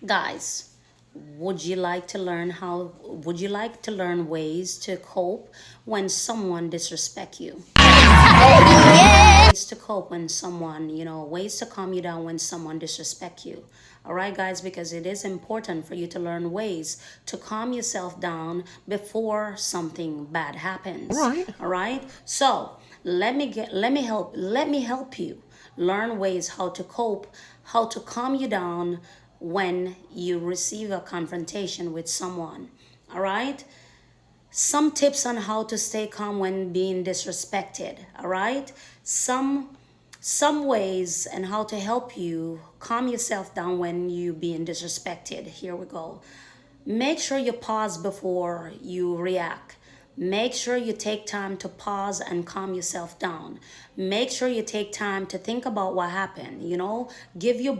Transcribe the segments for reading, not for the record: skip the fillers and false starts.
Guys, would you like to learn ways to cope when someone disrespect you? Ways to cope when someone, ways to calm you down when someone disrespect you. All right, guys, because it is important for you to learn ways to calm yourself down before something bad happens. Right. All right? So, let me help you learn ways how to cope, how to calm you down when you receive a confrontation with someone. All right? Some tips on how to stay calm when being disrespected. All right? Some ways and how to help you calm yourself down when you being disrespected. Here we go. Make sure you pause before you react. Make sure you take time to pause and calm yourself down. Make sure you take time to think about what happened. Give your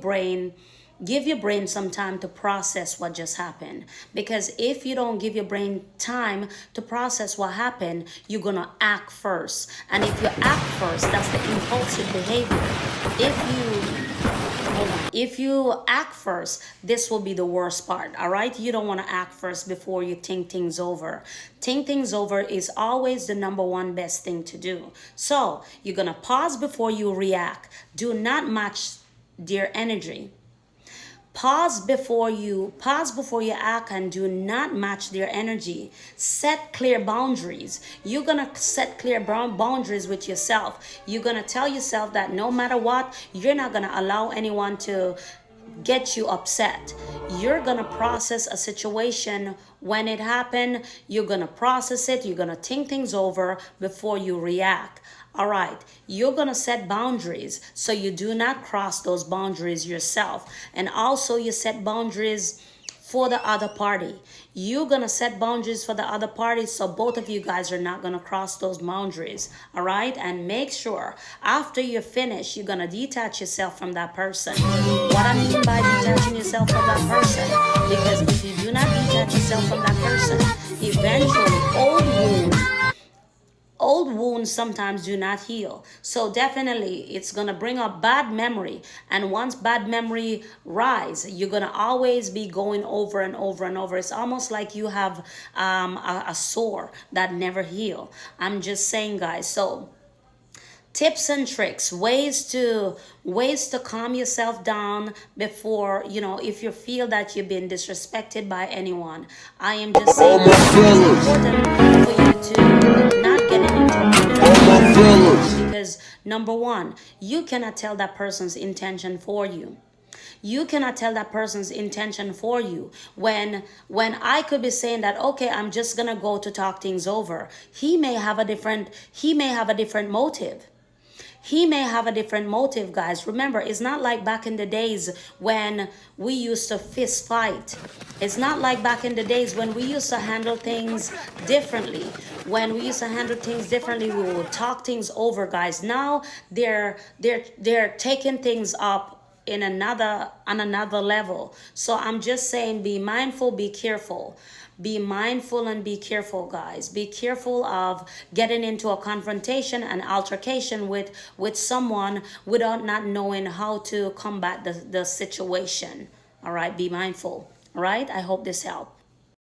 brain some time to process what just happened, because if you don't give your brain time to process what happened, you're gonna act first, and if you act first, that's the impulsive behavior. If you act first, this will be the worst part. All right, you don't want to act first before you think things over. Think things over is always the number one best thing to do. So you're gonna pause before you react. Do not match their energy. Pause before you act, and do not match their energy. Set clear boundaries. You're gonna set clear boundaries with yourself. You're gonna tell yourself that no matter what, you're not gonna allow anyone to get you upset. You're gonna process a situation when it happened. You're gonna process it. You're gonna think things over before you react. All right, you're gonna set boundaries so you do not cross those boundaries yourself. And also, you set boundaries for the other party. You're gonna set boundaries for the other party so both of you guys are not gonna cross those boundaries. All right, and make sure after you're finished, you're gonna detach yourself from that person. What I mean by detaching yourself from that person, because if you do not detach yourself from that person, eventually old wounds sometimes do not heal. So definitely it's going to bring up bad memory, and once bad memory rise, you're going to always be going over and over and over. It's almost like you have a sore that never heal. I'm just saying, guys. So tips and tricks, ways to calm yourself down before, if you feel that you've been disrespected by anyone. I am just saying it's important for you to not get into conflict, because number one, you cannot tell that person's intention for you. You cannot tell that person's intention for you. When I could be saying that, okay, I'm just gonna go to talk things over, he may have a different motive. He may have a different motive, guys. Remember, it's not like back in the days when we used to fist fight. It's not like back in the days when we used to handle things differently. When we used to handle things differently, we would talk things over, guys. Now they're taking things up in another on another level. So I'm just saying, be mindful, be careful. Be mindful and be careful, guys. Be careful of getting into a confrontation, an altercation with someone without not knowing how to combat the situation. All right, be mindful. All right, I hope this helped.